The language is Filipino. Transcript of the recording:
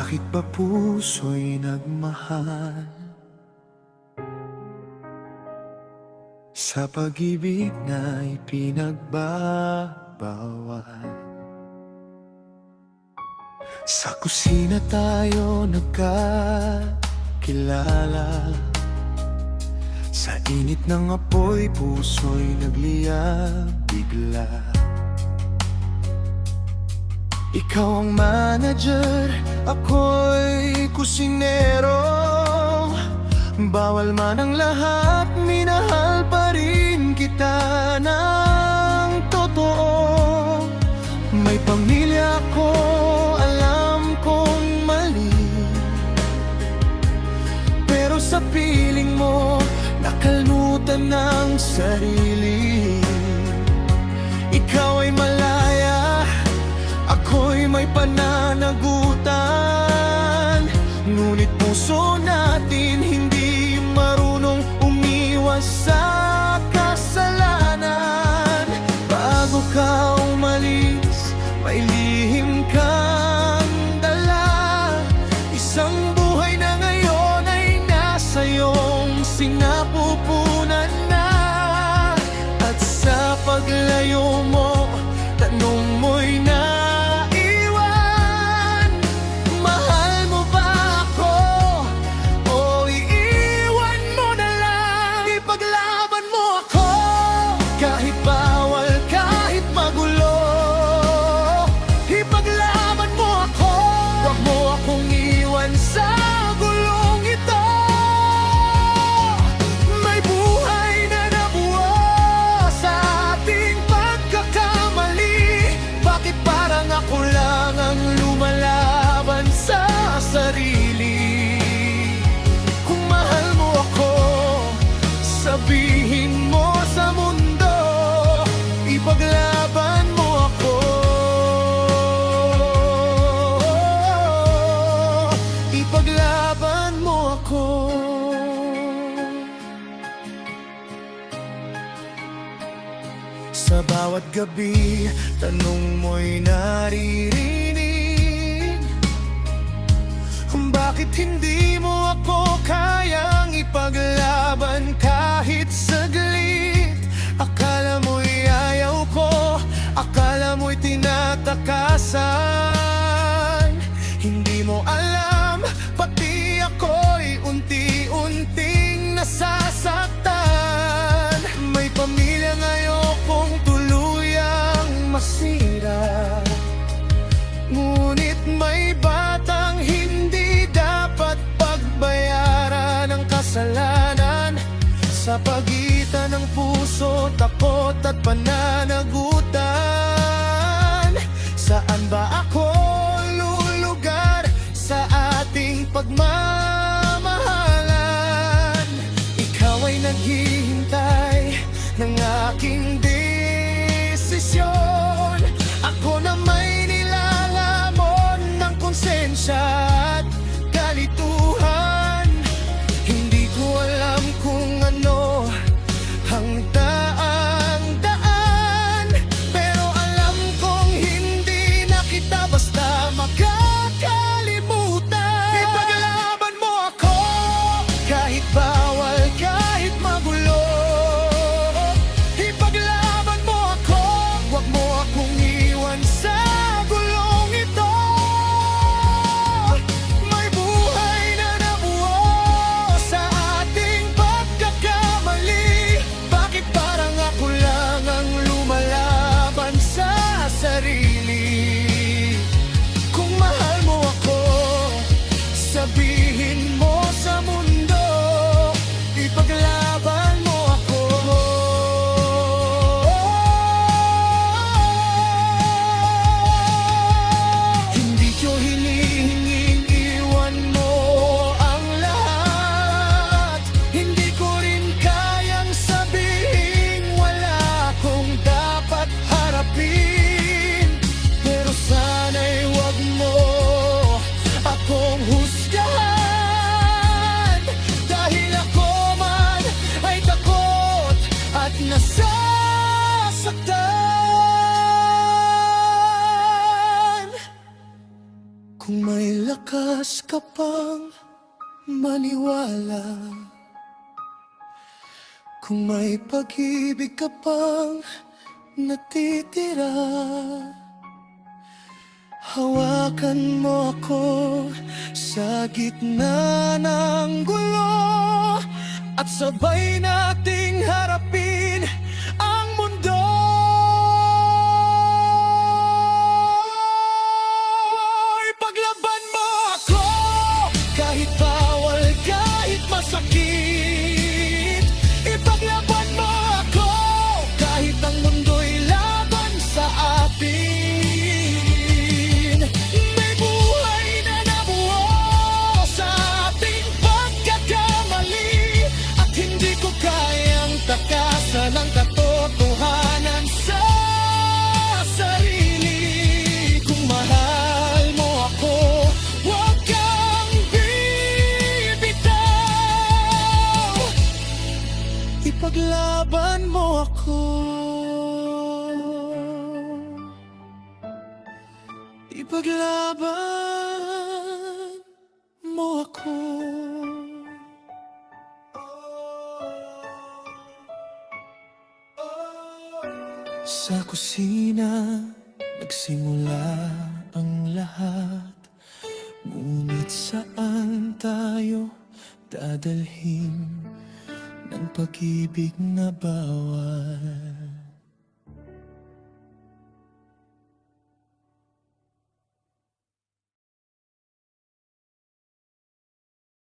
Bakit ba puso'y nagmahal sa pag-ibig na ipinagbabawal? Sa kusina tayo nagkakilala, sa init ng apoy puso'y nagliyab bigla. Ikaw ang manager, ako'y kusinero. Bawal man ang lahat, minahal pa rin kita ng totoo. May pamilya ako, alam kong mali, pero sa piling mo, nakalimutan ng sarili. Ikaw ay malaya, ako'y may pananagutan, ngunit puso natin hindi marunong umiwas sa kasalanan. Bago ka umalis, may lihim kang dala. Isang buhay na ngayon ay nasa iyong sinapupunan na. At sa paglayo mo, tanong mo'y naiwan. Mahal mo ba ako o iiwan mo na lang? Ipaglaban mo ako kahit bawal, kahit magulo. Ipaglaban mo ako, huwag mo akong iwan sa gulong ito. May buhay na nabuo sa ating pagkakamali. Bakit parang ako lang ang lumalaban sa sarili? Kung mahal mo ako, sabihin mo sa mundo, ipaglaban mo ako. Ipaglaban mo ako. Sa bawat gabi, tanong mo'y naririnig. Bakit hindi mo ako kayang ipaglaban kahit saglit? Akala mo'y ayaw ko, akala mo'y tinatakasan. Hindi mo alam, pati ako'y unti-unting nasasaktan. May pamilya ngayong tuluyang masira, ngunit may batang hindi dapat pagbayaran ng kasalanan. Sa pagitan ng puso, takot at pananagutan, saan ba ako lulugar sa ating pagmamahalan? Ikaw ay naghihintay ng aking desisyon. Ako na may nilalamon ng konsensya at kalituhan. Hindi ko alam kung ano ang daan, pero alam kong hindi na kita basta makakalimutan. Ipaglaban may lakas ka pang maniwala, kung may pag-ibig ka pang natitira, hawakan mo ako sa gitna ng gulo at sabay nating harapin ang mundo. Ipaglaban mo ako kahit bawal, kahit masakit. Ipaglaban mo ako kahit ang mundo'y laban sa atin. May buhay na nabuo sa ating pagkakamali at hindi ko kayang takasan ang katotohanan sa sarili. Kung mahal mo ako, huwag kang bibitaw. Ipaglaban mo ako. Ipaglaban mo ako. Sa kusina nagsimula ang lahat, ngunit saan tayo dadalhin ng pag-ibig na bawal?